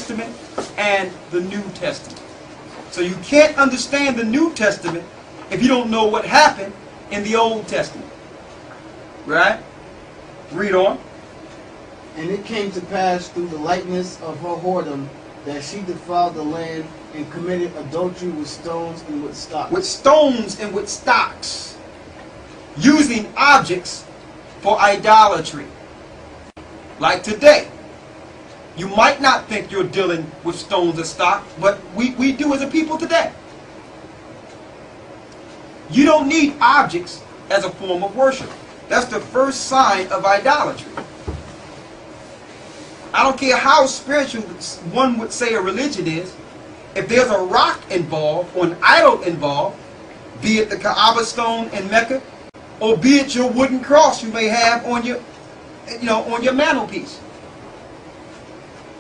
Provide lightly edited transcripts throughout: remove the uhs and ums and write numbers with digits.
Testament and the New Testament. So you can't understand the New Testament if you don't know what happened in the Old Testament. Right? Read on. And it came to pass through the likeness of her whoredom that she defiled the land and committed adultery with stones and with stocks. With stones and with stocks. Using objects for idolatry. Like today. You might not think you're dealing with stones or stock, but we do as a people today. You don't need objects as a form of worship. That's the first sign of idolatry. I don't care how spiritual one would say a religion is. If there's a rock involved or an idol involved, be it the Kaaba stone in Mecca, or be it your wooden cross you may have on your, on your mantelpiece.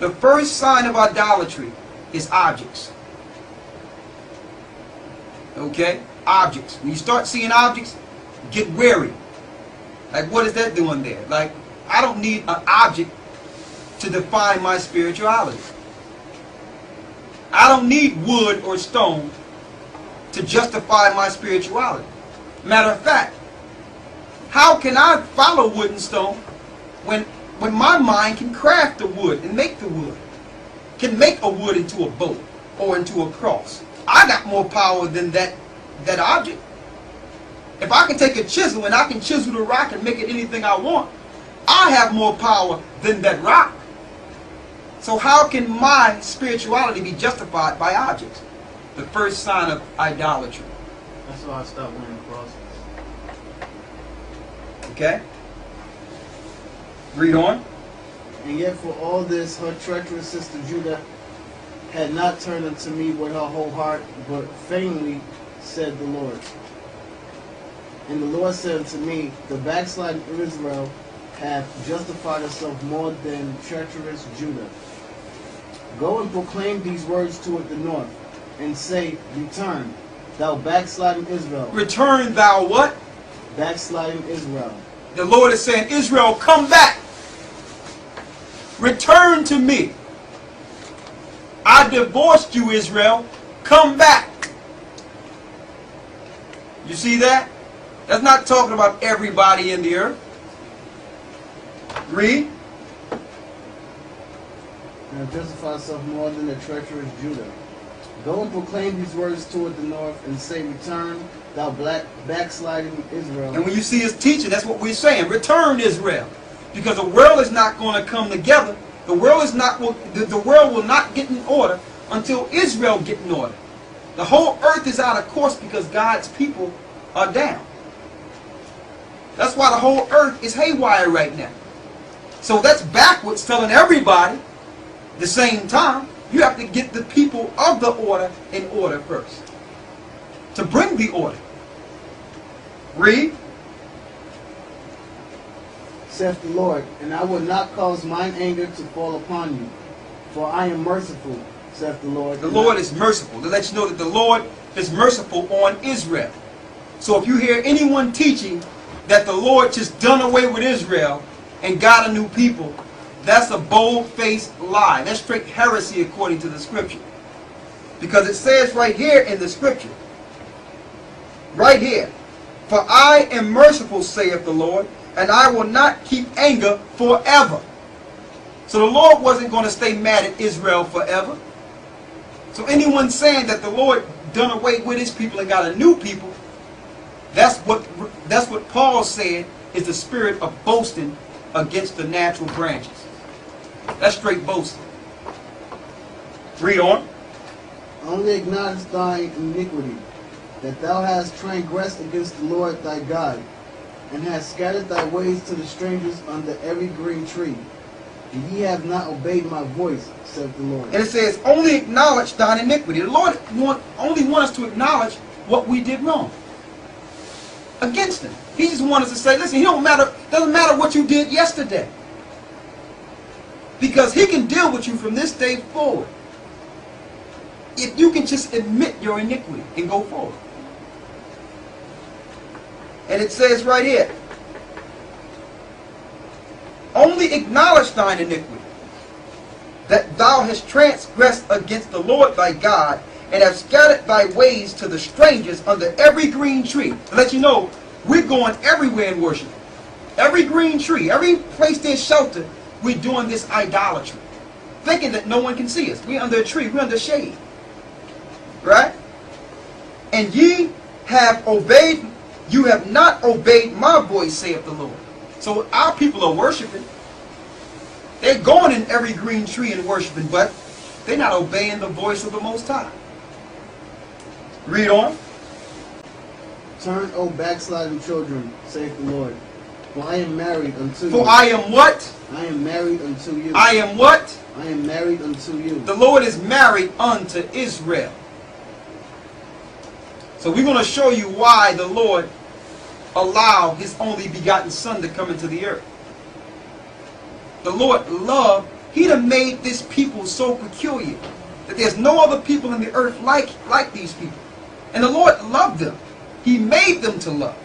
The first sign of idolatry is objects. Okay? Objects. When you start seeing objects, get wary. Like, what is that doing there? Like, I don't need an object to define my spirituality. I don't need wood or stone to justify my spirituality. Matter of fact, how can I follow wood and stone when my mind can craft the wood and make the wood? Can make a wood into a boat or into a cross. I got more power than that object. If I can take a chisel and I can chisel the rock and make it anything I want, I have more power than that rock. So how can my spirituality be justified by objects? The first sign of idolatry. That's why I stopped wearing crosses. Okay? Read on. And yet for all this, her treacherous sister Judah had not turned unto me with her whole heart, but feignedly, said the Lord. And the Lord said unto me, the backsliding of Israel hath justified herself more than treacherous Judah. Go and proclaim these words toward the north, and say, return, thou backsliding Israel. Return thou what? Backsliding Israel. The Lord is saying, Israel, come back. Return to me. I divorced you, Israel. Come back. You see that? That's not talking about everybody in the earth. Read. And justify yourself more than the treacherous Judah. Go and proclaim these words toward the north, and say, return, thou backsliding Israel. And when you see us teaching, that's what we're saying. Return, Israel. Because the world is not going to come together. The world will not get in order until Israel get in order. The whole earth is out of course because God's people are down. That's why the whole earth is haywire right now. So that's backwards, telling everybody at the same time, you have to get the people of the order in order first. To bring the order. Read. Saith the Lord, and I will not cause mine anger to fall upon you, for I am merciful, saith the Lord. The Lord is merciful. To let you know that the Lord is merciful on Israel. So if you hear anyone teaching that the Lord just done away with Israel and got a new people, that's a bold-faced lie. That's straight heresy according to the scripture. Because it says right here in the scripture, right here, for I am merciful, saith the Lord, and I will not keep anger forever. So the Lord wasn't going to stay mad at Israel forever. So anyone saying that the Lord done away with his people and got a new people, that's what Paul said is the spirit of boasting against the natural branches. That's straight boasting. Read on. Only acknowledge thine iniquity, that thou hast transgressed against the Lord thy God, and hast scattered thy ways to the strangers under every green tree. And ye have not obeyed my voice, saith the Lord. And it says, only acknowledge thine iniquity. The Lord only wants us to acknowledge what we did wrong against him. He just wants us to say, listen, doesn't matter what you did yesterday. Because he can deal with you from this day forward. If you can just admit your iniquity and go forward. And it says right here, only acknowledge thine iniquity. that thou hast transgressed against the Lord thy God, and have scattered thy ways to the strangers under every green tree. To let you know, we're going everywhere in worship. Every green tree, every place there's shelter, we're doing this idolatry. Thinking that no one can see us. We're under a tree, we're under shade. Right? And ye have obeyed, you have not obeyed my voice, saith the Lord. So our people are worshiping. They're going in every green tree and worshiping, but they're not obeying the voice of the Most High. Read on. Turn, O backsliding children, saith the Lord. For I am married unto you. For I am what? I am married unto you. I am what? I am married unto you. The Lord is married unto Israel. So we're going to show you why the Lord allowed his only begotten son to come into the earth. The Lord loved, he done made this people so peculiar that there's no other people in the earth like these people. And the Lord loved them. He made them to love.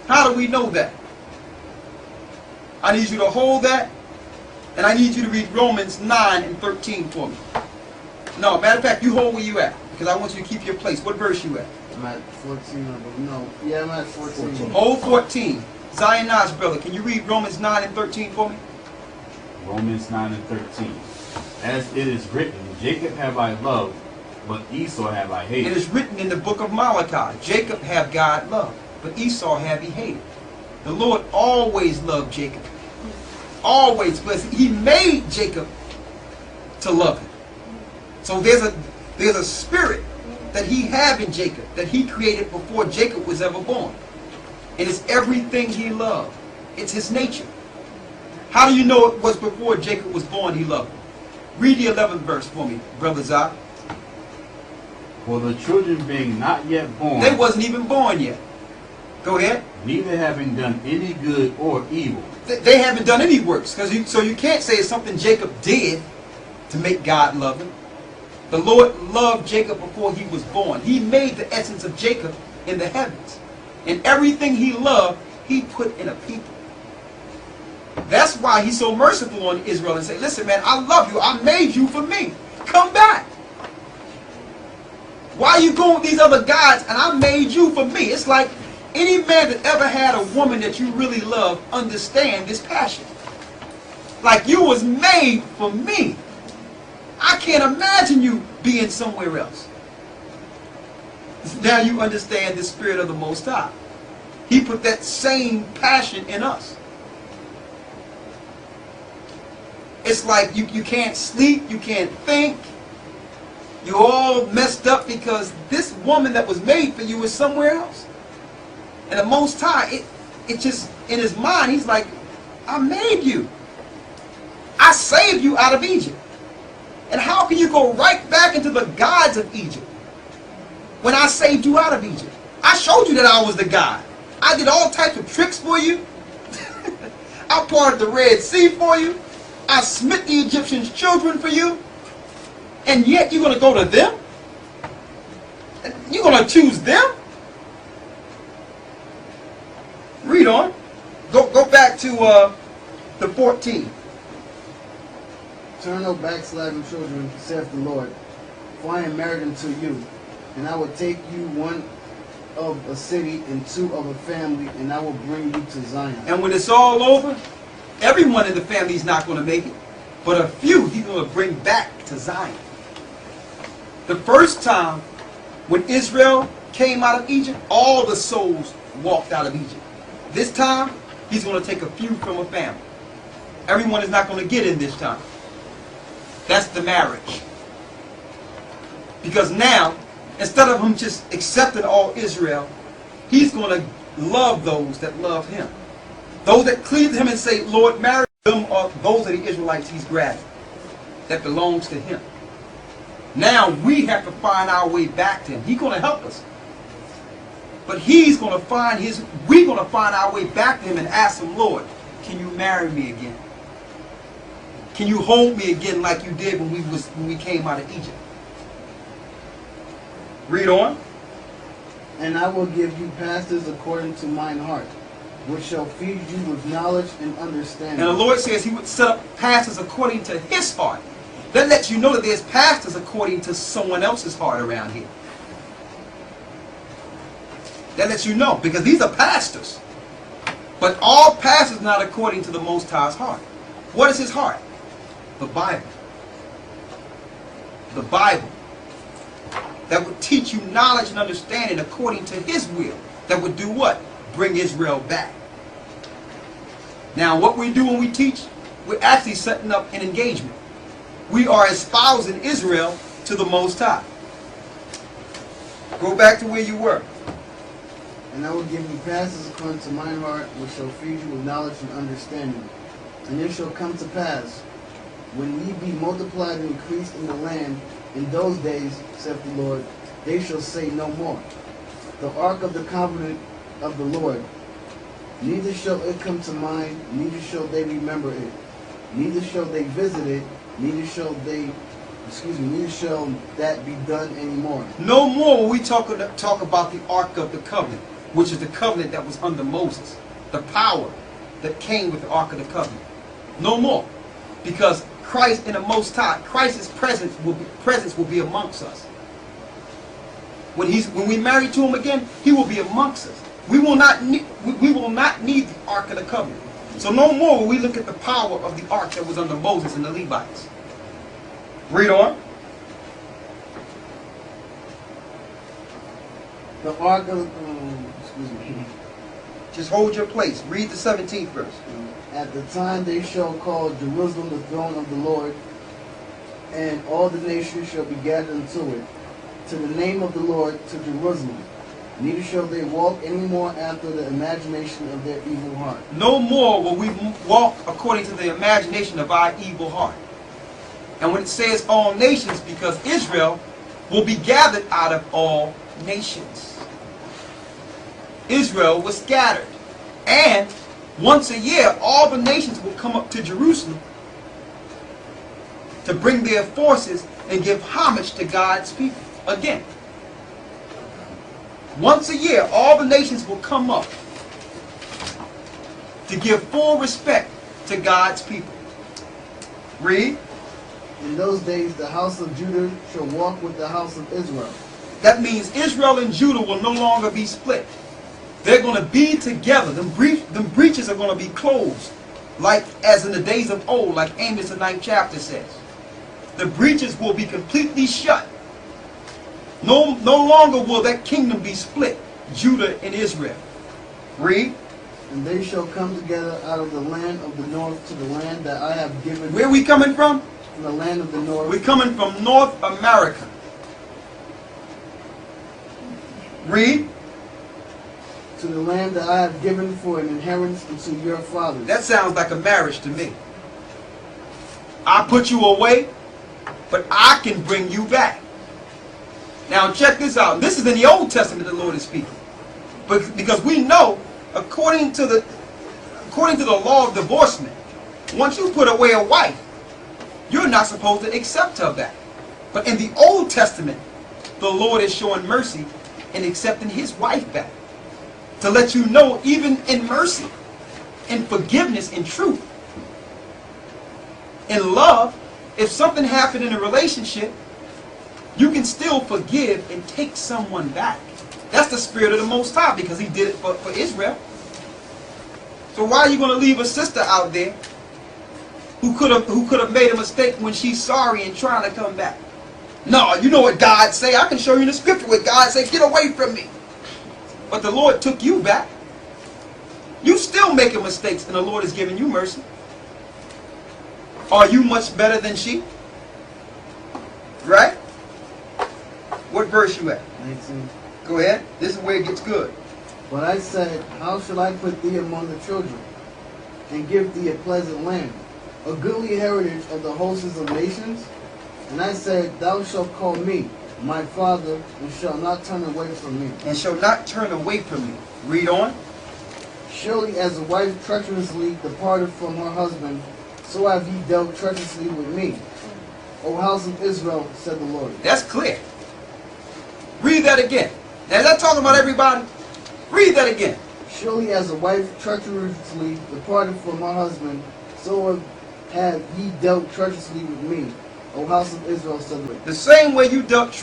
How do we know that? I need you to hold that, and I need you to read Romans 9 and 13 for me. No, matter of fact, you hold where you at, because I want you to keep your place. What verse you at? I'm at 14, no. Yeah, I'm at 14. Hold 14. Zion's brother, can you read Romans 9 and 13 for me? Romans 9 and 13. As it is written, Jacob have I loved, but Esau have I hated. It is written in the book of Malachi, Jacob have God loved, but Esau have he hated. The Lord always loved Jacob. Always, because he made Jacob to love him. So there's a spirit that he have in Jacob, that he created before Jacob was ever born. And it's everything he loved. It's his nature. How do you know it was before Jacob was born he loved him? Read the 11th verse for me, Brother Zah. For the children being not yet born, They wasn't even born yet. Go ahead. neither having done any good or evil, They haven't done any works. So you can't say it's something Jacob did to make God love him. The Lord loved Jacob before he was born. He made the essence of Jacob in the heavens. And everything he loved, he put in a people. That's why he's so merciful on Israel and say, listen, man, I love you. I made you for me. Come back. Why are you going with these other gods? And I made you for me. It's like any man that ever had a woman that you really love understand this passion. Like you was made for me. I can't imagine you being somewhere else. Now you understand the spirit of the Most High. He put that same passion in us. It's like you can't sleep, you can't think. You're all messed up because this woman that was made for you is somewhere else. And the Most High, it just, in his mind, he's like, I made you. I saved you out of Egypt. And how can you go right back into the gods of Egypt when I saved you out of Egypt? I showed you that I was the God. I did all types of tricks for you. I parted the Red Sea for you. I smit the Egyptians' children for you. And yet you're going to go to them? You're going to choose them? Read on. Go back to the 14. Turn, O backsliding children, saith the Lord. For I am married unto you, and I will take you one of a city and two of a family, and I will bring you to Zion. And when it's all over, everyone in the family is not going to make it. But a few he's going to bring back to Zion. The first time when Israel came out of Egypt, all the souls walked out of Egypt. This time, he's going to take a few from a family. Everyone is not going to get in this time. That's the marriage. Because now, instead of him just accepting all Israel, he's going to love those that love him. Those that cleave to him and say, Lord, marry them, are those are the Israelites he's grabbing. That belongs to him. Now we have to find our way back to him. He's going to help us. But he's going to find we're going to find our way back to him and ask him, Lord, can you marry me again? Can you hold me again like you did when we came out of Egypt? Read on. And I will give you pastors according to mine heart, which shall feed you with knowledge and understanding. And the Lord says he would set up pastors according to his heart. That lets you know that there's pastors according to someone else's heart around here. That lets you know, because these are pastors. But all pastors not according to the Most High's heart. What is his heart? The Bible. The Bible. That would teach you knowledge and understanding according to his will. That would do what? Bring Israel back. Now what we do when we teach, we're actually setting up an engagement. We are espousing Israel to the Most High. Go back to where you were. And I will give you pastors according to mine heart, which shall feed you with knowledge and understanding. And it shall come to pass, when ye be multiplied and increased in the land, in those days, saith the Lord, they shall say no more, the ark of the covenant of the Lord, neither shall it come to mind, neither shall they remember it, neither shall they visit it, neither shall that be done anymore. No more will we talk about the Ark of the Covenant, which is the covenant that was under Moses. The power that came with the Ark of the Covenant. No more. Because Christ in the Most High, Christ's presence will be amongst us. When we marry to him again, he will be amongst us. We will not need the Ark of the Covenant. So no more will we look at the power of the ark that was under Moses and the Levites. Read on. The ark of Just hold your place. Read the 17th verse. At the time they shall call Jerusalem the throne of the Lord, and all the nations shall be gathered unto it, to the name of the Lord, to Jerusalem. Neither shall they walk any more after the imagination of their evil heart. No more will we walk according to the imagination of our evil heart. And when it says all nations, because Israel will be gathered out of all nations. Israel was scattered. And once a year, all the nations will come up to Jerusalem to bring their forces and give homage to God's people. Again. Once a year, all the nations will come up to give full respect to God's people. Read. In those days, the house of Judah shall walk with the house of Israel. That means Israel and Judah will no longer be split. They're going to be together. Them breaches are going to be closed, like as in the days of old, like Amos the 9th chapter says. The breaches will be completely shut. No longer will that kingdom be split, Judah and Israel. Read. And they shall come together out of the land of the north to the land that I have given. Where are we coming from? From the land of the north. We're coming from North America. Read. To the land that I have given for an inheritance unto your fathers. That sounds like a marriage to me. I put you away, but I can bring you back. Now check this out. This is in the Old Testament the Lord is speaking. But because we know, according to the law of divorcement, once you put away a wife, you're not supposed to accept her back. But in the Old Testament, the Lord is showing mercy in accepting his wife back. To let you know, even in mercy, in forgiveness, in truth, in love, if something happened in a relationship, you can still forgive and take someone back. That's the spirit of the Most High, because he did it for Israel. So why are you going to leave a sister out there who could have made a mistake when she's sorry and trying to come back? No, you know what God say. I can show you in the scripture what God say. Get away from me. But the Lord took you back. You still making mistakes, and the Lord is giving you mercy. Are you much better than she? Right? What verse you at? 19. Go ahead. This is where it gets good. But I said, how shall I put thee among the children, and give thee a pleasant land, a goodly heritage of the hosts of nations? And I said, thou shalt call me my father, and shall not turn away from me. And shall not turn away from me. Read on. Surely as a wife treacherously departed from her husband, so have ye dealt treacherously with me, O house of Israel, said the Lord. That's clear. Read that again. Now is that talking about everybody? Read that again. Surely as a wife treacherously departed from her husband, so have ye dealt treacherously with me, O house of Israel, said the Lord. The same way you dealt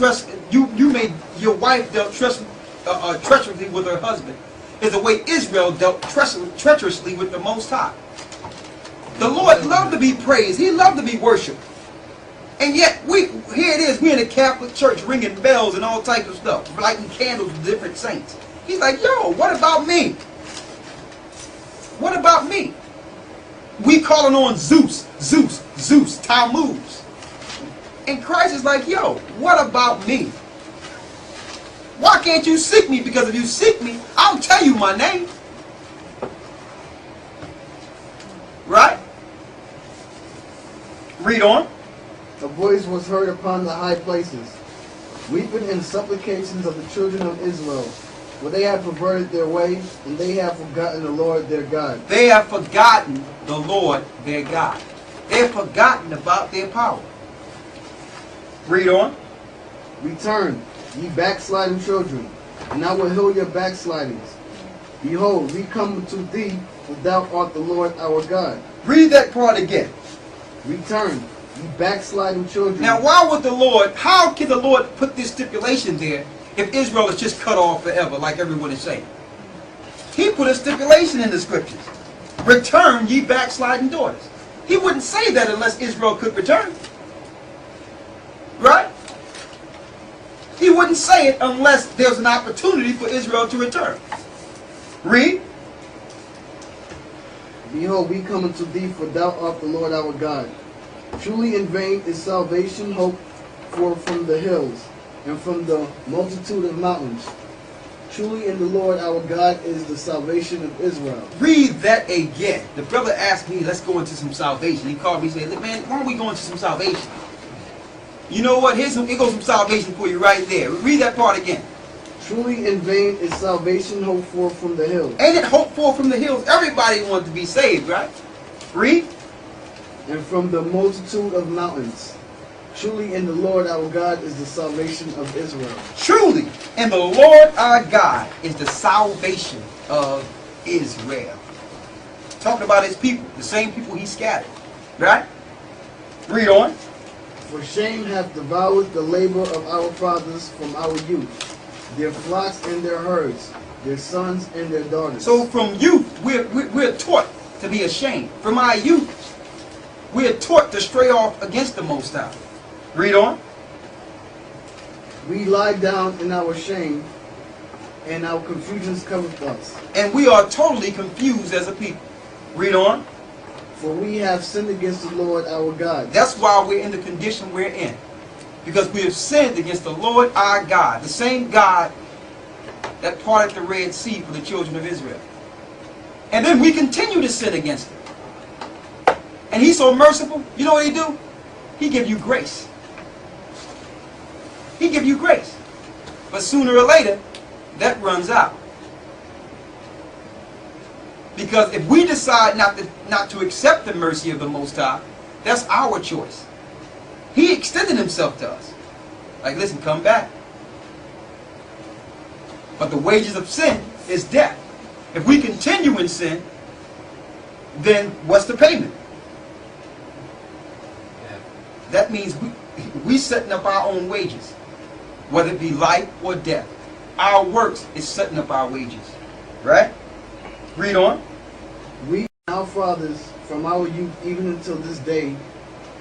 you made your wife dealt treacherously with her husband is the way Israel dealt treacherously with the Most High. The Lord loved to be praised. He loved to be worshipped. And yet, here it is, we in the Catholic Church ringing bells and all types of stuff, lighting candles with different saints. He's like, yo, what about me? What about me? We calling on Zeus, Zeus, Zeus, Tammuz. And Christ is like, yo, what about me? Why can't you seek me? Because if you seek me, I'll tell you my name. Right? Read on. A voice was heard upon the high places, weeping and supplications of the children of Israel, for they have perverted their way, and they have forgotten the Lord their God. They have forgotten the Lord their God. They have forgotten about their power. Read on. Return, ye backsliding children, and I will heal your backslidings. Behold, we come to thee, for thou art the Lord our God. Read that part again. Return, ye backsliding children. Now, how can the Lord put this stipulation there if Israel is just cut off forever, like everyone is saying? He put a stipulation in the scriptures. Return, ye backsliding daughters. He wouldn't say that unless Israel could return. Right? He wouldn't say it unless there's an opportunity for Israel to return. Read. Behold, we come unto thee, for thou art the Lord our God. Truly in vain is salvation hoped for from the hills, and from the multitude of mountains. Truly in the Lord our God is the salvation of Israel. Read that again. The brother asked me, let's go into some salvation. He called me and said, man, why don't we go into some salvation? You know what? Here goes some salvation for you right there. Read that part again. Truly in vain is salvation hoped for from the hills. Ain't it hoped for from the hills? Everybody wants to be saved, right? Read. And from the multitude of mountains. Truly in the Lord our God is the salvation of Israel. Truly in the Lord our God is the salvation of Israel. Talking about his people, the same people he scattered. Right? Read on. For shame hath devoured the labor of our fathers from our youth, their flocks and their herds, their sons and their daughters. So from youth, we're taught to be ashamed. From our youth, we're taught to stray off against the Most High. Read on. We lie down in our shame, and our confusions covereth us. And we are totally confused as a people. Read on. For we have sinned against the Lord our God. That's why we're in the condition we're in. Because we have sinned against the Lord our God. The same God that parted the Red Sea for the children of Israel. And then we continue to sin against him. And he's so merciful. You know what he do? He give you grace. He give you grace. But sooner or later, that runs out. Because if we decide not to accept the mercy of the Most High, that's our choice. He extended himself to us. Like, listen, come back. But the wages of sin is death. If we continue in sin, then what's the payment? That means we setting up our own wages, whether it be life or death. Our works is setting up our wages. Right? Read on. We, our fathers, from our youth even until this day,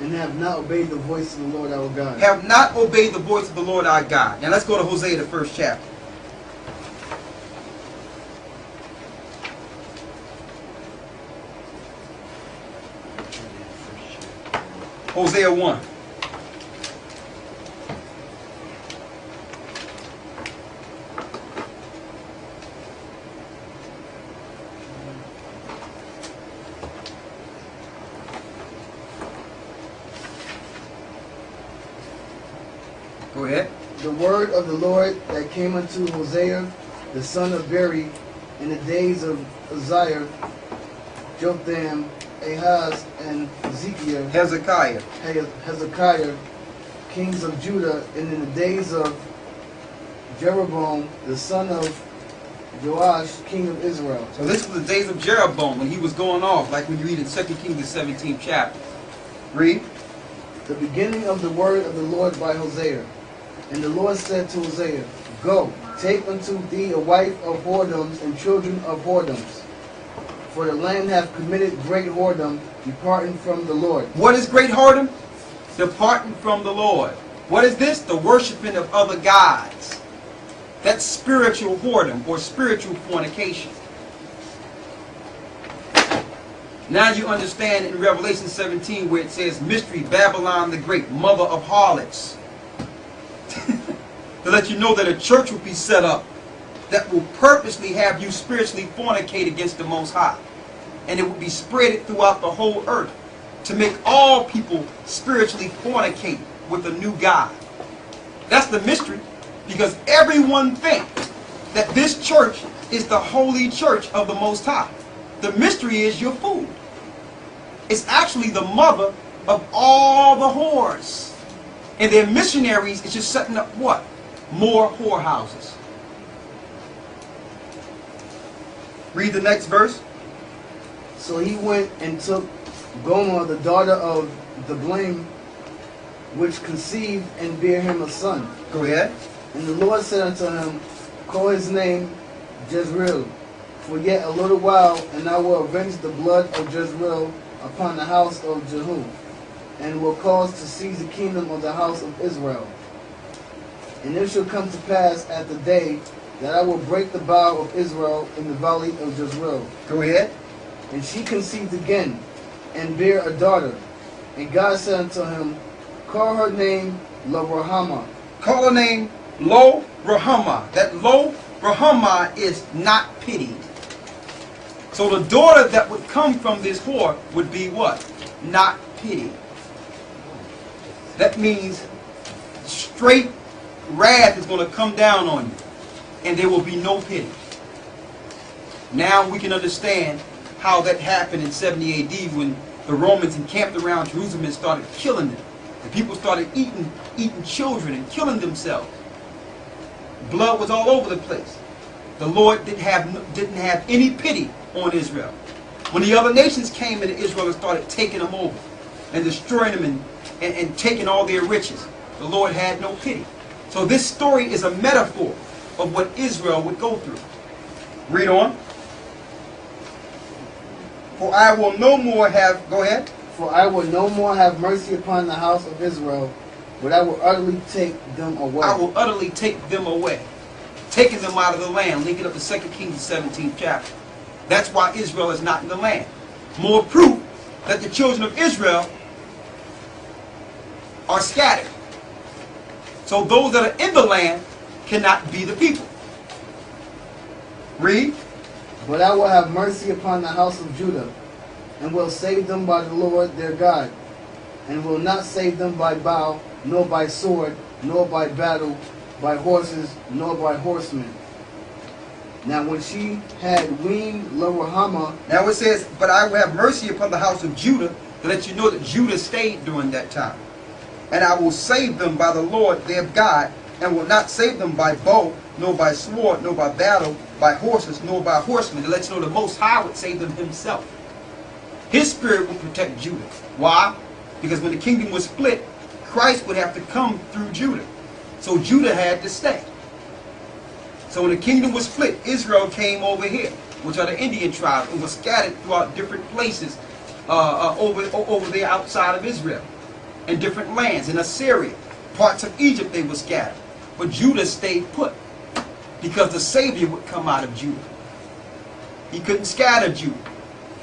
and have not obeyed the voice of the Lord our God. Have not obeyed the voice of the Lord our God. Now let's go to Hosea, the 1st chapter. Hosea 1. Go ahead. The word of the Lord that came unto Hosea, the son of Beri, in the days of Uzziah, Jotham, Ahaz, and Hezekiah. Hezekiah, kings of Judah, and in the days of Jeroboam, the son of Joash, king of Israel. So this was the days of Jeroboam when he was going off, like when you read in 2 Kings, the 17th chapter. Read. The beginning of the word of the Lord by Hosea. And the Lord said to Hosea, Go, take unto thee a wife of whoredoms and children of whoredoms. For the land hath committed great whoredom, departing from the Lord. What is great whoredom? Departing from the Lord. What is this? The worshiping of other gods. That's spiritual whoredom or spiritual fornication. Now you understand in Revelation 17 where it says, Mystery, Babylon the Great, mother of harlots. To let you know that a church will be set up that will purposely have you spiritually fornicate against the Most High. And it will be spread throughout the whole earth to make all people spiritually fornicate with a new God. That's the mystery, because everyone thinks that this church is the holy church of the Most High. The mystery is you're fooled. It's actually the mother of all the whores. And their missionaries is just setting up what? More whorehouses. Read the next verse. So he went and took Gomer, the daughter of the blame, which conceived and bare him a son. Go ahead. And the Lord said unto him, Call his name Jezreel, for yet a little while, and I will avenge the blood of Jezreel upon the house of Jehu, and will cause to seize the kingdom of the house of Israel. And it shall come to pass at the day that I will break the bow of Israel in the valley of Jezreel. Go ahead. And she conceived again, and bare a daughter. And God said unto him, Call her name Rawchaa. Call her name Rawchaa. That Rawchaa is not pitied. So the daughter that would come from this whore would be what? Not pitied. That means straight wrath is going to come down on you, and there will be no pity. Now we can understand how that happened in 70 AD when the Romans encamped around Jerusalem and started killing them. And people started eating children and killing themselves. Blood was all over the place. The Lord didn't have any pity on Israel. When the other nations came into Israel and started taking them over and destroying them and taking all their riches, the Lord had no pity. So this story is a metaphor of what Israel would go through. Read on. For I will no more have, go ahead. For I will no more have mercy upon the house of Israel, but I will utterly take them away. I will utterly take them away. Taking them out of the land. Link it up to 2 Kings, the 17th chapter. That's why Israel is not in the land. More proof that the children of Israel are scattered. So those that are in the land cannot be the people. Read. But I will have mercy upon the house of Judah, and will save them by the Lord their God, and will not save them by bow, nor by sword, nor by battle, by horses, nor by horsemen. Now when she had weaned Rawchaa, Now it says, but I will have mercy upon the house of Judah, to let you know that Judah stayed during that time. And I will save them by the Lord their God, and will not save them by bow, nor by sword, nor by battle, by horses, nor by horsemen. To let you know the Most High would save them himself. His spirit would protect Judah. Why? Because when the kingdom was split, Christ would have to come through Judah. So Judah had to stay. So when the kingdom was split, Israel came over here, which are the Indian tribes, and was scattered throughout different places over there outside of Israel, and different lands. In Assyria, parts of Egypt, they were scattered. But Judah stayed put, because the Savior would come out of Judah. He couldn't scatter Judah,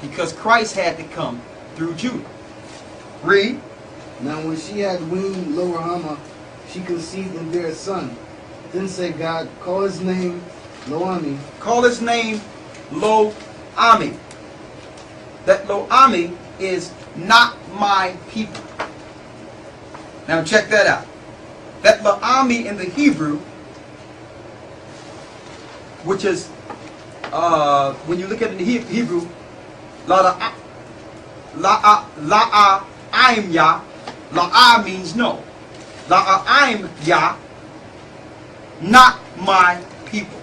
because Christ had to come through Judah. Read. Now when she had weaned Rawchaa, she conceived and bare a son. Then said God, Call his name Lo-Ami. Call his name Lo-Ami. That Lo-Ami is not my people. Now check that out. That Lo-Ami in the Hebrew, which is, when you look at it in the Hebrew, La'aim Yah, La'a means no. La'aim Yah, not my people.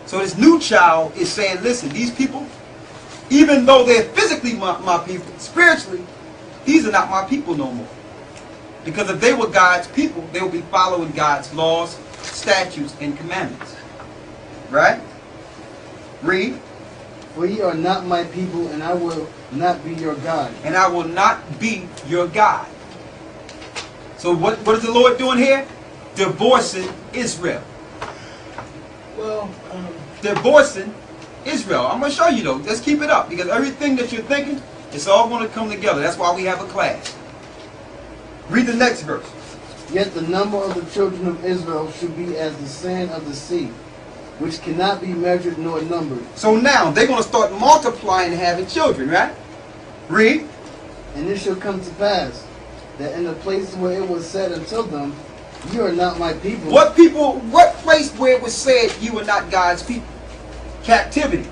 So this new child is saying, listen, these people, even though they're physically my people, spiritually, these are not my people no more. Because if they were God's people, they would be following God's laws, statutes, and commandments. Right? Read. For ye are not my people, and I will not be your God. And I will not be your God. So what is the Lord doing here? Divorcing Israel. Well, Divorcing Israel. I'm going to show you though. Let's keep it up. Because everything that you're thinking, it's all going to come together. That's why we have a class. Read the next verse. yet the number of the children of Israel should be as the sand of the sea, which cannot be measured nor numbered. So now they're going to start multiplying and having children, right? Read. And it shall come to pass that in the place where it was said unto them, you are not my people. What people, what place where it was said you are not God's people? Captivity.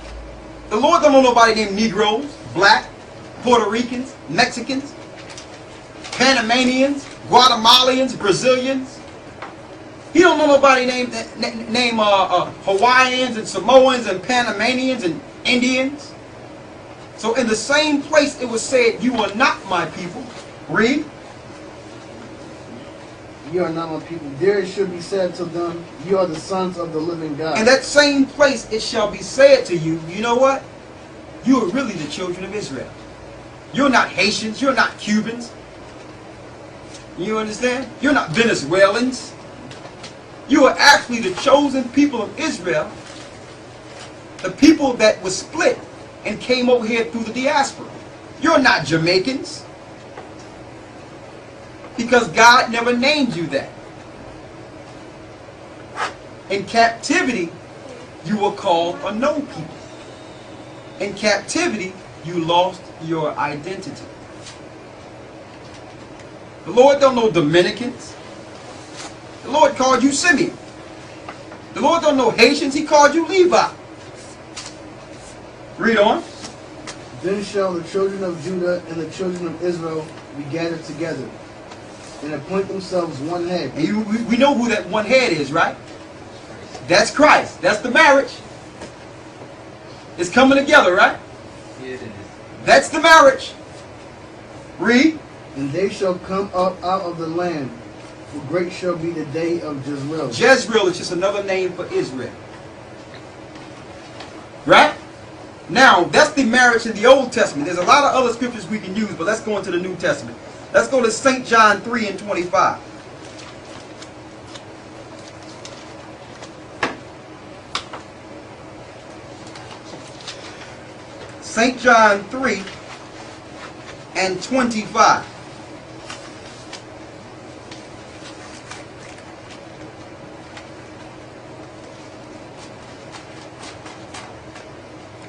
The Lord don't know nobody named Negroes, black, Puerto Ricans, Mexicans, Panamanians, Guatemalans, Brazilians. He don't know nobody named Hawaiians and Samoans and Panamanians and Indians. So in the same place it was said, you are not my people. Read. You are not my people. There it should be said to them, you are the sons of the living God. In that same place it shall be said to you, you know what? You are really the children of Israel. You're not Haitians. You're not Cubans. You understand? You're not Venezuelans. You are actually the chosen people of Israel. The people that was split and came over here through the diaspora. You're not Jamaicans. Because God never named you that. In captivity, you were called a no people. In captivity, you lost your identity. The Lord don't know Dominicans. The Lord called you Simeon. The Lord don't know Haitians. He called you Levi. Read on. Then shall the children of Judah and the children of Israel be gathered together, and appoint themselves one head. And we know who that one head is, right? That's Christ. That's the marriage. It's coming together, right? Yeah, it is. That's the marriage. Read. And they shall come up out of the land, for great shall be the day of Jezreel. Jezreel is just another name for Israel. Right? Now, that's the marriage in the Old Testament. There's a lot of other scriptures we can use, but let's go into the New Testament. Let's go to St. John 3 and 25. St. John 3 and 25.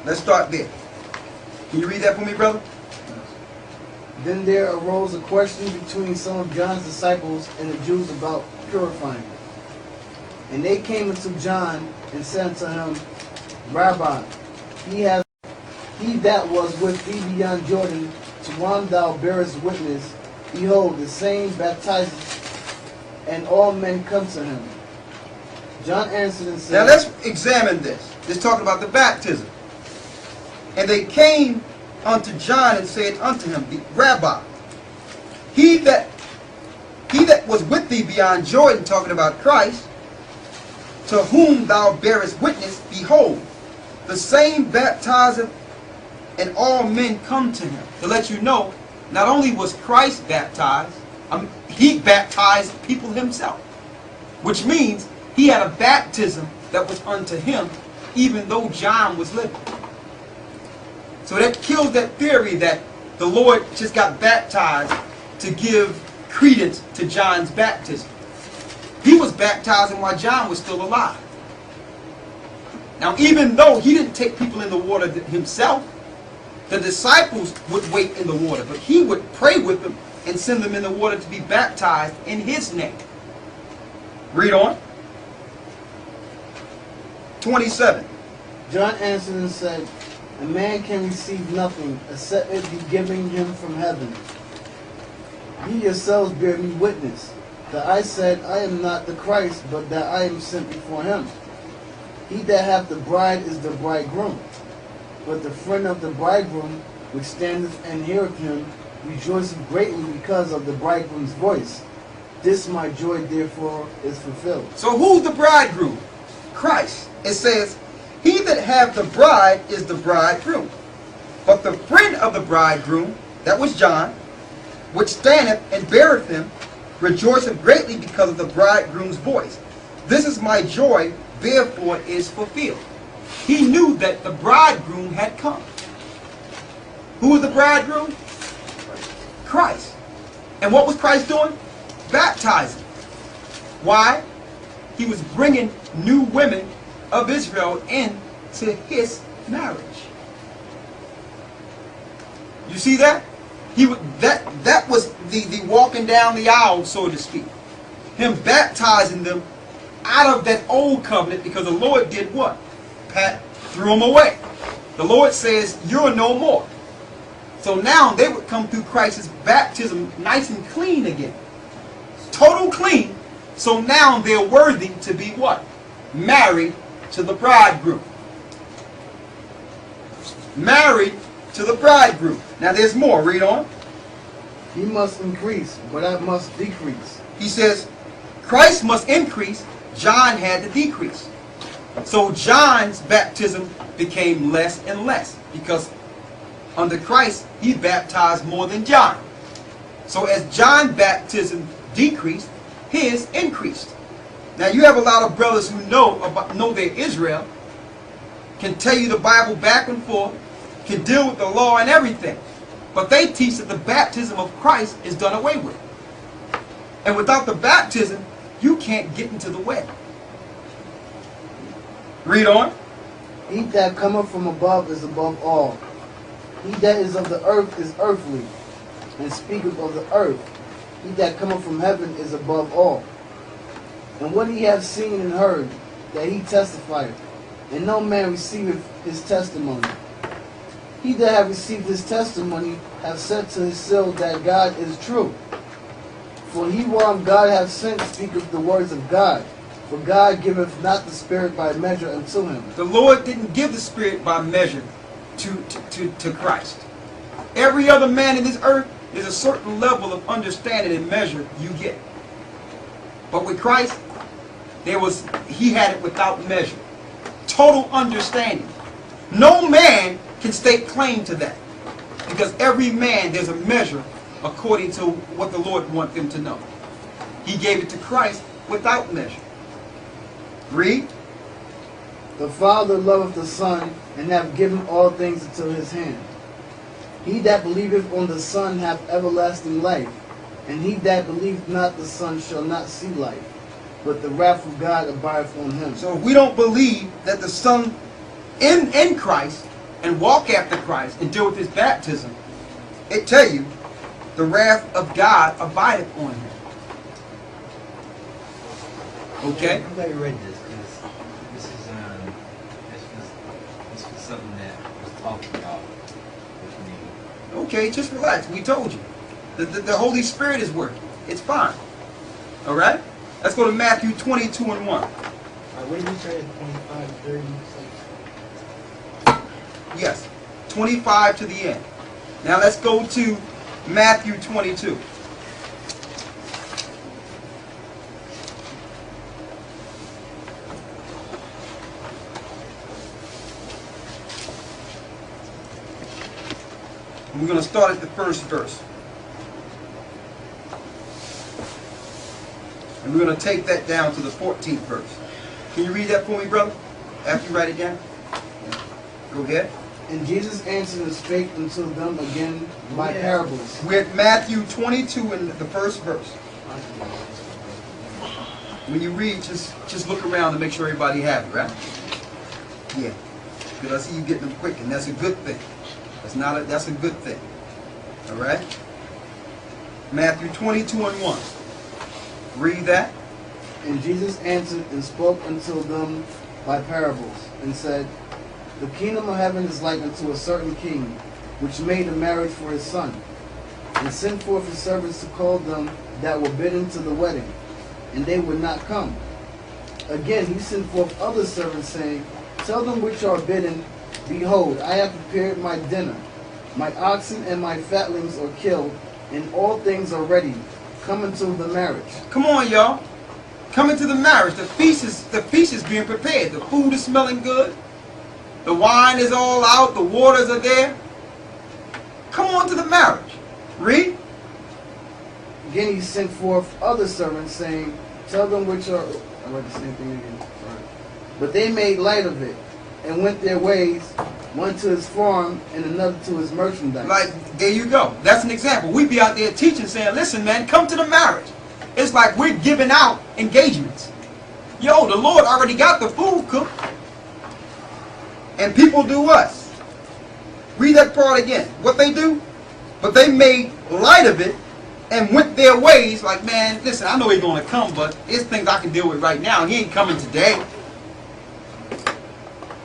Let's start there. Can you read that for me, brother? Then there arose a question between some of John's disciples and the Jews about purifying. And they came unto John and said unto him, Rabbi, he that was with thee beyond Jordan, to whom thou bearest witness, behold, the same baptizeth, and all men come to him. John answered and said, Now let's examine this. This talking about the baptism. And they came unto John and said unto him, Rabbi, he that was with thee beyond Jordan, talking about Christ, to whom thou bearest witness, behold, the same baptizeth, and all men come to him. To let you know, not only was Christ baptized, he baptized people himself. Which means he had a baptism that was unto him, even though John was living. So that kills that theory that the Lord just got baptized to give credence to John's baptism. He was baptizing while John was still alive. Now, even though he didn't take people in the water himself, the disciples would wait in the water, but he would pray with them and send them in the water to be baptized in his name. Read on. 27. John answered and said, a man can receive nothing except it be given him from heaven. Ye yourselves bear me witness, that I said, I am not the Christ, but that I am sent before him. He that hath the bride is the bridegroom. But the friend of the bridegroom, which standeth and heareth him, rejoiceth greatly because of the bridegroom's voice. This my joy therefore is fulfilled. So who's the bridegroom? Christ. It says, he that hath the bride is the bridegroom. But the friend of the bridegroom, that was John, which standeth and beareth him, rejoiceth greatly because of the bridegroom's voice. This is my joy, therefore is fulfilled. He knew that the bridegroom had come. Who was the bridegroom? Christ. And what was Christ doing? Baptizing. Why? He was bringing new women of Israel into his marriage. You see that? That was the walking down the aisle, so to speak. Him baptizing them out of that old covenant, because the Lord did what? Threw them away. The Lord says, you're no more. So now they would come through Christ's baptism nice and clean again. Total clean. So now they're worthy to be what? Married to the bridegroom. Married to the bridegroom. Now there's more. Read on. He must increase, but I must decrease. He says, Christ must increase. John had to decrease. So John's baptism became less and less, because under Christ, he baptized more than John. So as John's baptism decreased, his increased. Now you have a lot of brothers who know they're Israel, can tell you the Bible back and forth, can deal with the law and everything. But they teach that the baptism of Christ is done away with. And without the baptism, you can't get into the wedding. Read on. He that cometh from above is above all. He that is of the earth is earthly, and speaketh of the earth. He that cometh from heaven is above all. And what he hath seen and heard, that he testifieth, and no man receiveth his testimony. He that hath received his testimony hath said to his soul that God is true. For he whom God hath sent speaketh the words of God. For God giveth not the Spirit by measure unto him. The Lord didn't give the Spirit by measure to Christ. Every other man in this earth, there's a certain level of understanding and measure you get. But with Christ, he had it without measure. Total understanding. No man can stake claim to that. Because every man, there's a measure according to what the Lord wants them to know. He gave it to Christ without measure. Read. The Father loveth the Son, and hath given all things into his hand. He that believeth on the Son hath everlasting life, and he that believeth not the Son shall not see life, but the wrath of God abideth on him. So if we don't believe that the Son in Christ and walk after Christ and deal with his baptism, it tell you the wrath of God abideth on him. Okay? I'm glad you read this, because this was something that was talked about with me. Okay, just relax. We told you. The Holy Spirit is working. It's fine. Alright? Let's go to Matthew 22 and 1. What did you say? 25, 30, Yes. 25 to the end. Now let's go to Matthew 22. We're going to start at the first verse. And we're going to take that down to the 14th verse. Can you read that for me, brother? After you write it down? Go ahead. And Jesus answered and spake unto them again by parables. We're at Matthew 22 in the first verse. When you read, just look around and make sure everybody has it, right? Yeah. Because I see you getting them quick, and that's a good thing. That's a good thing. All right? Matthew 22 and 1. Read that. And Jesus answered and spoke unto them by parables, and said, The kingdom of heaven is like unto a certain king, which made a marriage for his son, and sent forth his servants to call them that were bidden to the wedding, and they would not come. Again, he sent forth other servants, saying, Tell them which are bidden, Behold, I have prepared my dinner. My oxen and my fatlings are killed, and all things are ready. Come into the marriage. Come on, y'all. Come into the marriage. The feast is being prepared. The food is smelling good. The wine is all out. The waters are there. Come on to the marriage. Read. Again, he sent forth other servants, saying, Tell them which are... I read the same thing again. Sorry. But they made light of it, and went their ways, one to his farm, and another to his merchandise. Like, there you go. That's an example. We be out there teaching, saying, listen, man, come to the marriage. It's like we're giving out engagements. Yo, the Lord already got the food cooked. And people do us. Read that part again. What they do? But they made light of it and went their ways. Like, man, listen, I know he's going to come, but there's things I can deal with right now. He ain't coming today.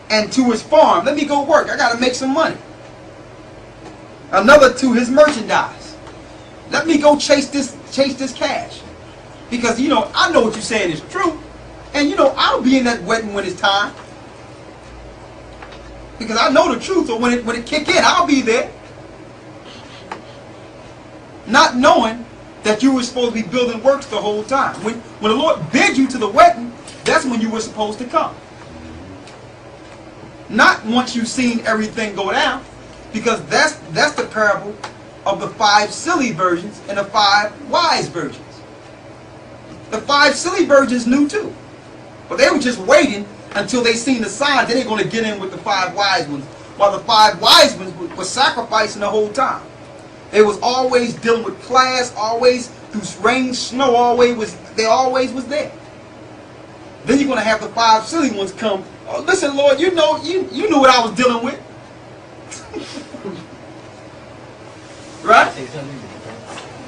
And to his farm. Let me go work. I got to make some money. Another to his merchandise. Let me go chase this cash. Because, you know, I know what you're saying is true. And, you know, I'll be in that wedding when it's time. Because I know the truth. So when it kick in, I'll be there. Not knowing that you were supposed to be building works the whole time. When the Lord bid you to the wedding, that's when you were supposed to come. Not once you've seen everything go down. Because that's the parable of the 5 silly virgins and the 5 wise virgins. The 5 silly virgins knew too. But they were just waiting until they seen the signs. Then they're going to get in with the 5 wise ones. While the 5 wise ones were sacrificing the whole time. They was always dealing with class, always through rain, snow, they always was there. Then you're going to have the 5 silly ones come. Oh, listen, Lord, you knew what I was dealing with. Right?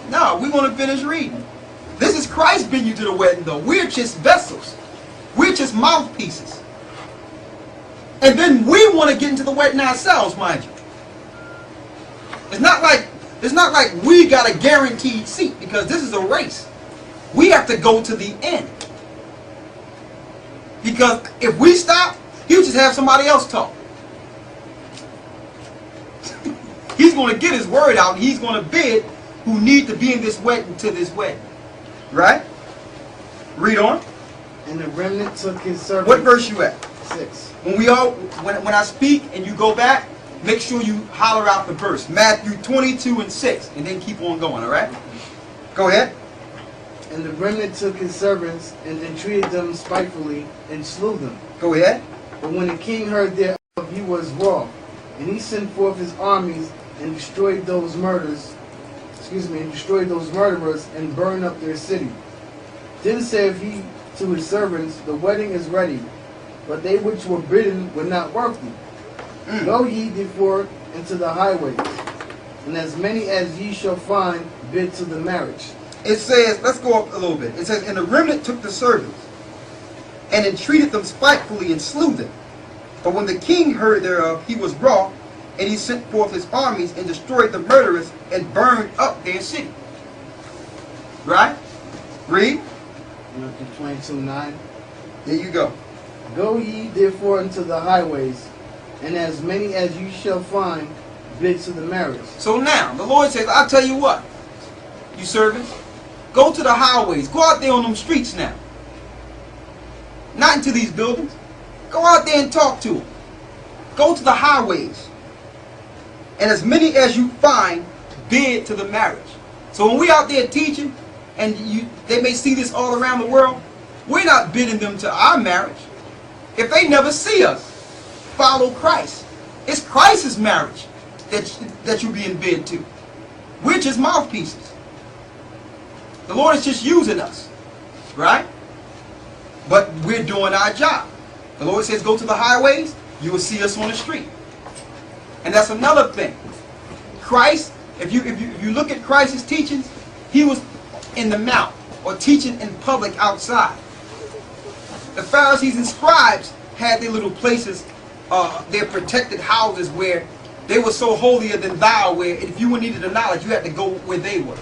No, we want to finish reading. This is Christ bringing you to the wedding, though. We're just vessels. We're just mouthpieces. And then we want to get into the wedding ourselves, mind you. It's not like we got a guaranteed seat, because this is a race. We have to go to the end. Because if we stop, he'll just have somebody else talk. He's going to get his word out, and he's going to bid who need to be in this wedding to this wedding. Right? Read on. And the remnant took his servants. What verse you at? 6. When I speak and you go back, make sure you holler out the verse. Matthew 22 and 6. And then keep on going, alright? Go ahead. And the remnant took his servants and entreated them spitefully and slew them. Go ahead. But when the king heard thereof, he was wroth. And he sent forth his armies and destroyed those murderers and burned up their city. Then said he to his servants, The wedding is ready, but they which were bidden were not worthy. Go ye therefore into the highways, and as many as ye shall find, bid to the marriage. It says, let's go up a little bit. It says, and the remnant took the servants, and entreated them spitefully, and slew them. But when the king heard thereof, he was wroth, and he sent forth his armies, and destroyed the murderers, and burned up their city. Right? Read. Matthew 22:9. There you go. Go ye therefore into the highways, and as many as you shall find, bid to the marriage. So now, the Lord says, I'll tell you what, you servants, go to the highways. Go out there on them streets now. Not into these buildings. Go out there and talk to them. Go to the highways. And as many as you find, bid to the marriage. So when we out there teaching, and they may see this all around the world, we're not bidding them to our marriage. If they never see us follow Christ, it's Christ's marriage that you're being bid to. We're just mouthpieces. The Lord is just using us, right? But we're doing our job. The Lord says, go to the highways, you will see us on the street. And that's another thing. Christ, if you look at Christ's teachings, he was in the mount or teaching in public outside. The Pharisees and scribes had their little places, their protected houses where they were so holier than thou, where if you needed the knowledge, you had to go where they were.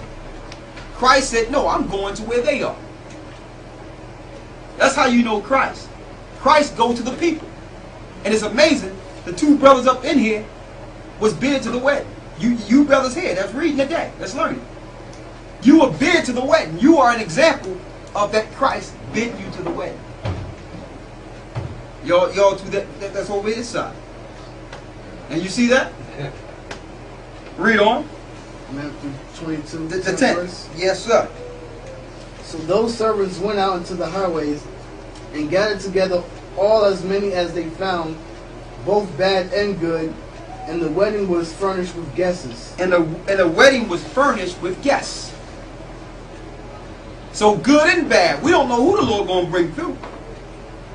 Christ said, no, I'm going to where they are. That's how you know Christ. Christ go to the people. And it's amazing, the two brothers up in here was bid to the wedding. You brothers here, that's reading today, that's learning. You were bid to the wedding. You are an example of that Christ bid you to the wedding. Y'all to that's over his side. And you see that? Read on. Matthew 22, The 10th 10th. verse. Yes, sir. So those servants went out into the highways and gathered together all as many as they found, both bad and good, and the wedding was furnished with guests. And the wedding was furnished with guests. So good and bad. We don't know who the Lord gonna bring through.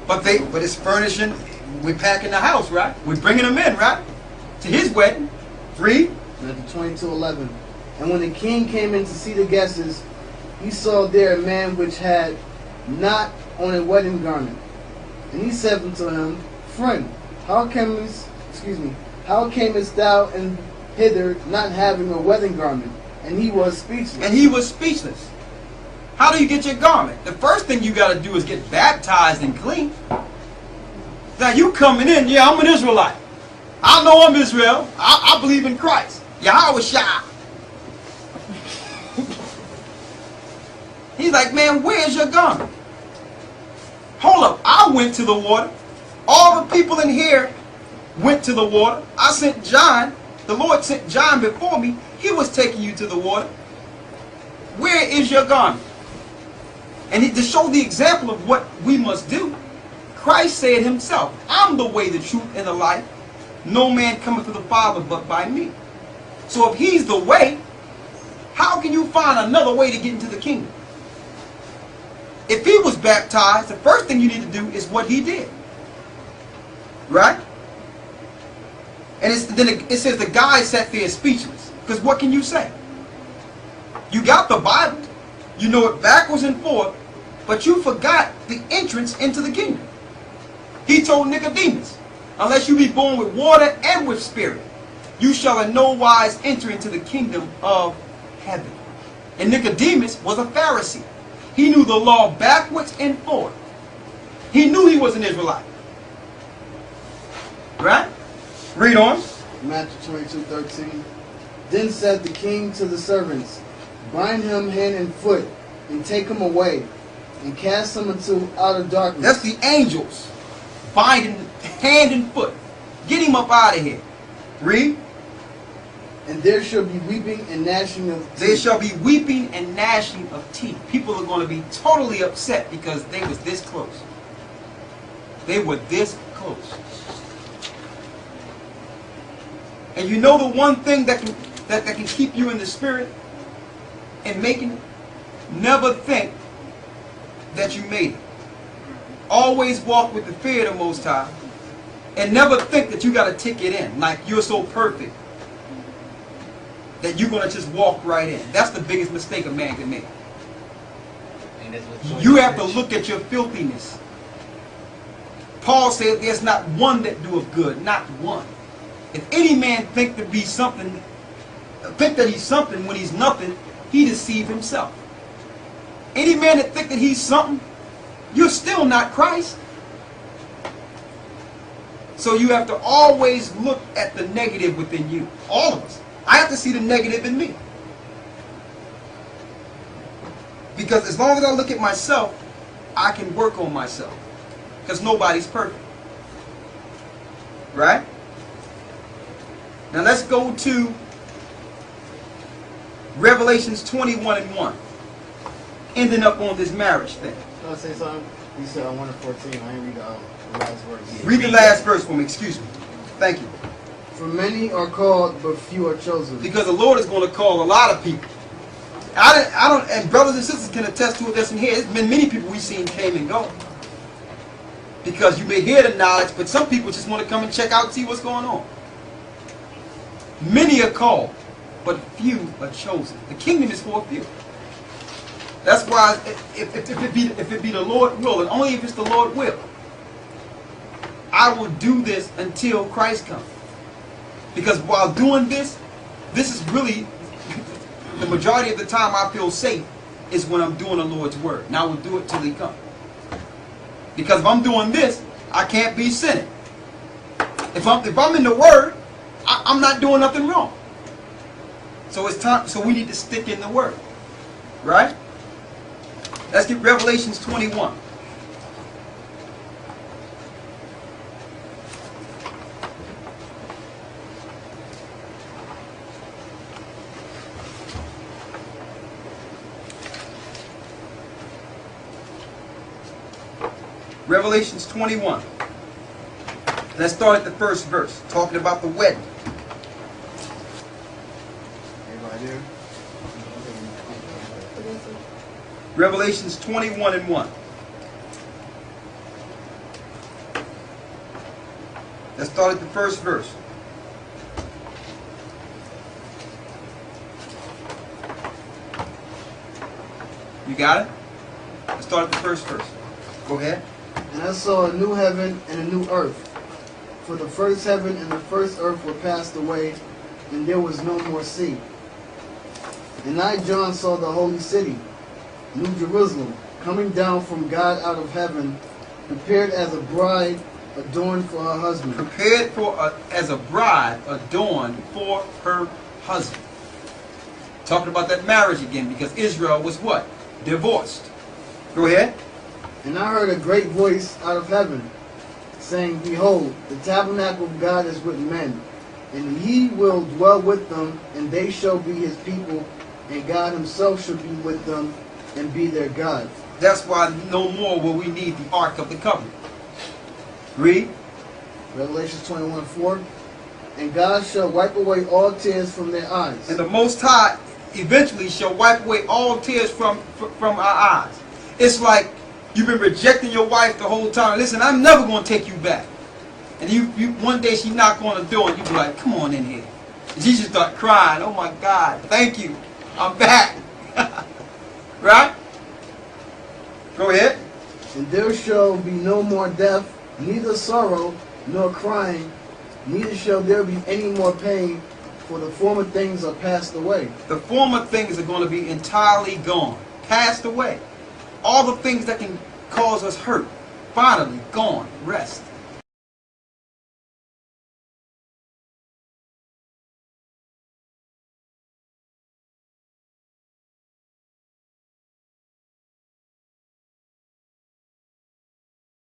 But it's furnishing. We're packing the house, right? We're bringing them in, right? To his wedding. Read. Matthew 22:11. And when the king came in to see the guests, he saw there a man which had not on a wedding garment. And he said unto him, Friend, how camest thou in hither not having a wedding garment? And he was speechless. And he was speechless. How do you get your garment? The first thing you got to do is get baptized and clean. Now you coming in, yeah, I'm an Israelite. I know I'm Israel. I believe in Christ. Rawchaa. He's like, man, where's your garment? Hold up, I went to the water. All the people in here went to the water. I sent John. The Lord sent John before me. He was taking you to the water. Where is your garment? And to show the example of what we must do, Christ said himself, I'm the way, the truth, and the life. No man cometh to the Father but by me. So if he's the way, how can you find another way to get into the kingdom? If he was baptized, the first thing you need to do is what he did. Right? And then it says the guy sat there speechless. Because what can you say? You got the Bible. You know it backwards and forth. But you forgot the entrance into the kingdom. He told Nicodemus, unless you be born with water and with spirit, you shall in no wise enter into the kingdom of heaven. And Nicodemus was a Pharisee. He knew the law backwards and forward. He knew he was an Israelite. Right? Read on. Matthew 22:13. Then said the king to the servants, Bind him hand and foot, and take him away, and cast him into outer darkness. That's the angels binding hand and foot. Get him up out of here. Read. And there shall be weeping and gnashing of teeth. There shall be weeping and gnashing of teeth. People are going to be totally upset because they was this close. They were this close. And you know the one thing that can keep you in the spirit and making it? Never think that you made it. Always walk with the fear of the Most High. And never think that you got to ticket in. Like you're so perfect that you're going to just walk right in. That's the biggest mistake a man can make. You have to look at your filthiness. Paul said there's not one that doeth good, not one. If any man think that he's something when he's nothing, he deceive himself. Any man that think that he's something, you're still not Christ. So you have to always look at the negative within you. All of us. I have to see the negative in me. Because as long as I look at myself, I can work on myself. Because nobody's perfect. Right? Now let's go to Revelations 21:1. Ending up on this marriage thing. Can I say something? You said I wanted 14. I didn't read the last verse. Read the last verse for me, excuse me. Thank you. For many are called, but few are chosen. Because the Lord is going to call a lot of people. I don't, and brothers and sisters can attest to it that's in here. There's been many people we've seen came and go. Because you may hear the knowledge, but some people just want to come and check out and see what's going on. Many are called, but few are chosen. The kingdom is for a few. That's why if it be the Lord will, and only if it's the Lord will, I will do this until Christ comes. Because while doing this is really, the majority of the time I feel safe is when I'm doing the Lord's word. And I will do it till he comes. Because if I'm doing this, I can't be sinning. If I'm in the Word, I'm not doing nothing wrong. So it's time. So we need to stick in the Word, right? Let's get Revelations 21. Revelations 21. Let's start at the first verse, talking about the wedding. Everybody there? Revelations 21 and 1. Let's start at the first verse. You got it? Let's start at the first verse. Go ahead. And I saw a new heaven and a new earth. For the first heaven and the first earth were passed away, and there was no more sea. And I, John, saw the holy city, New Jerusalem, coming down from God out of heaven, prepared as a bride adorned for her husband. Prepared as a bride adorned for her husband. Talking about that marriage again, because Israel was what? Divorced. Go ahead. And I heard a great voice out of heaven, saying, Behold, the tabernacle of God is with men, and he will dwell with them, and they shall be his people, and God himself shall be with them, and be their God. That's why no more will we need the Ark of the Covenant. Read. Revelation 21:4. And God shall wipe away all tears from their eyes. And the Most High eventually shall wipe away all tears from our eyes. It's like you've been rejecting your wife the whole time. Listen, I'm never going to take you back. And you one day she knock on the door and you be like, come on in here. And she just start crying. Oh my God, thank you. I'm back. Right? Go ahead. And there shall be no more death, neither sorrow, nor crying, neither shall there be any more pain, for the former things are passed away. The former things are going to be entirely gone, passed away. All the things that can cause us hurt, finally gone, rest.